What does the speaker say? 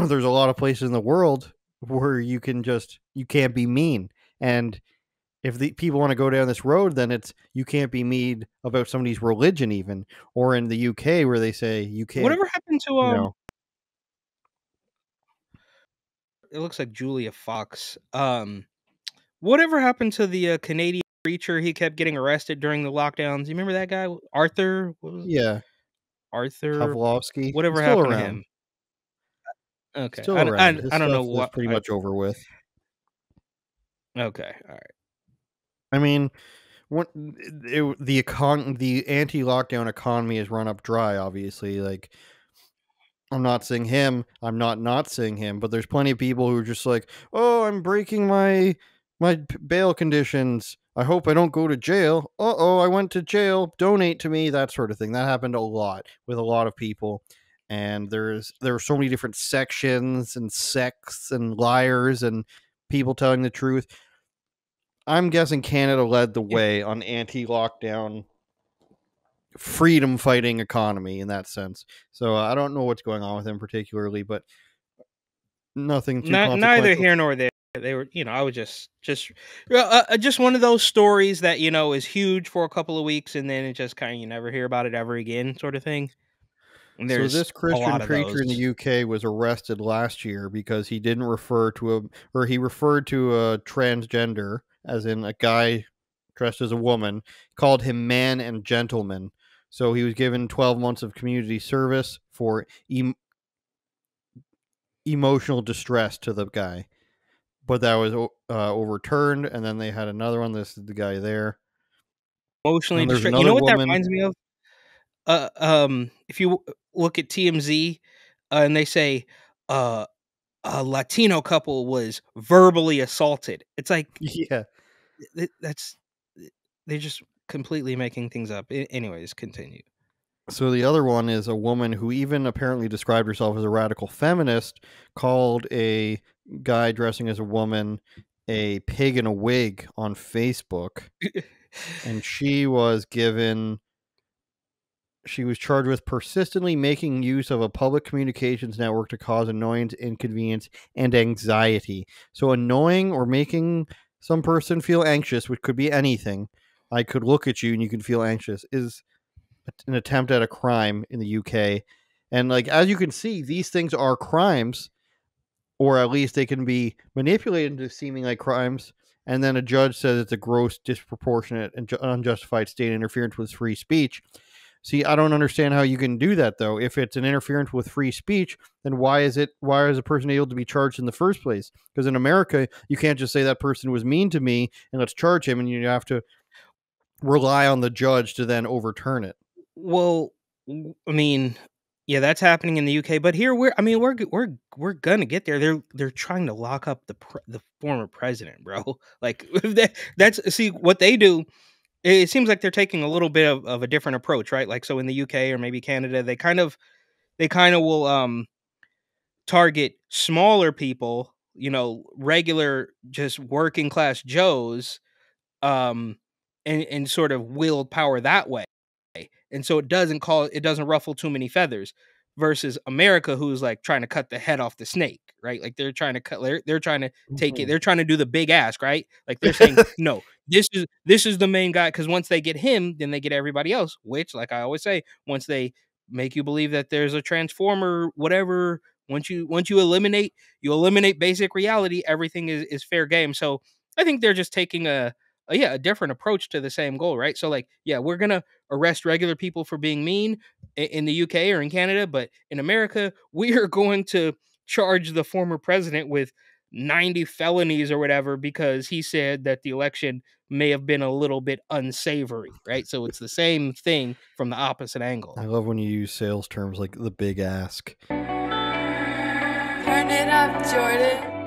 there's a lot of places in the world where you can't be mean. And if the people want to go down this road, then it's you can't be mean about somebody's religion, even. Or in the UK, where they say you can't, Whatever happened to you know, it looks like Julia Fox. Whatever happened to the Canadian preacher? He kept getting arrested during the lockdowns. You remember that guy, Arthur? What was yeah, Arthur? Pavlovsky. He's Whatever still happened to around. him? Okay, Still I, around. I, His I don't know stuff is what. pretty much over with. Okay, all right. I mean, the anti-lockdown economy is run up dry. Obviously, like I'm not saying him. I'm not saying him. But there's plenty of people who are just like, oh, I'm breaking my bail conditions. I hope I don't go to jail. I went to jail. Donate to me. That sort of thing. That happened a lot with a lot of people. And there are so many different sections and sects and liars and people telling the truth. I'm guessing Canada led the If way on anti-lockdown freedom fighting economy in that sense. So I don't know what's going on with him particularly, but nothing too neither consequential. here nor there. They were, I was just one of those stories that is huge for a couple of weeks, and then it just kind of you never hear about it ever again, sort of thing. And So there's this a Christian lot of preacher those. in the UK was arrested last year because he didn't refer to he referred to a transgender, as in a guy dressed as a woman, called him man and gentleman. So he was given 12 months of community service for emotional distress to the guy. But that was overturned, and then they had another one. This is the guy there. And Emotionally then there's distressed. You another know what that woman. reminds me of? If you look at TMZ, and they say, a Latino couple was verbally assaulted. It's like Yeah. that's they're just completely making things up. Anyways, continue. So the other one is a woman who even apparently described herself as a radical feminist, called a guy dressing as a woman a pig in a wig on Facebook, and she was charged with persistently making use of a public communications network to cause annoyance, inconvenience, and anxiety. So annoying or making some person feel anxious, which could be anything. I could look at you and you can feel anxious, is an attempt at a crime in the UK. And like as you can see, these things are crimes, or at least they can be manipulated into seeming like crimes. And then a judge says it's a gross, disproportionate, and unjustified state interference with free speech. See, I don't understand how you can do that though. If it's an interference with free speech, then why is a person able to be charged in the first place? Because in America, you can't just say that person was mean to me and let's charge him, and you have to rely on the judge to then overturn it. Well, I mean, yeah, that's happening in the UK, but here we're gonna get there. They're trying to lock up the former president, bro. Like that's see what they do. It seems like they're taking a little bit of a different approach, right? Like so in the UK or maybe Canada, they kind of will target smaller people, regular just working class Joes, um, and sort of wield power that way. And so it doesn't ruffle too many feathers versus America, who's like trying to cut the head off the snake, right? Like they're trying to take it, Mhm. they're trying to do the big ask, right? Like they're saying, no, this is the main guy, because once they get him, then they get everybody else, which, like I always say, once they make you believe that there's a transformer, whatever, once you eliminate basic reality, everything is fair game. So I think they're just taking a different approach to the same goal, right? So like, yeah, we're gonna arrest regular people for being mean in the UK or in Canada, but in America, we are going to charge the former president with 90 felonies or whatever because he said that the election may have been a little bit unsavory, right? So it's the same thing from the opposite I angle. love when you use sales terms like the big ask. Turn it up, Jordan.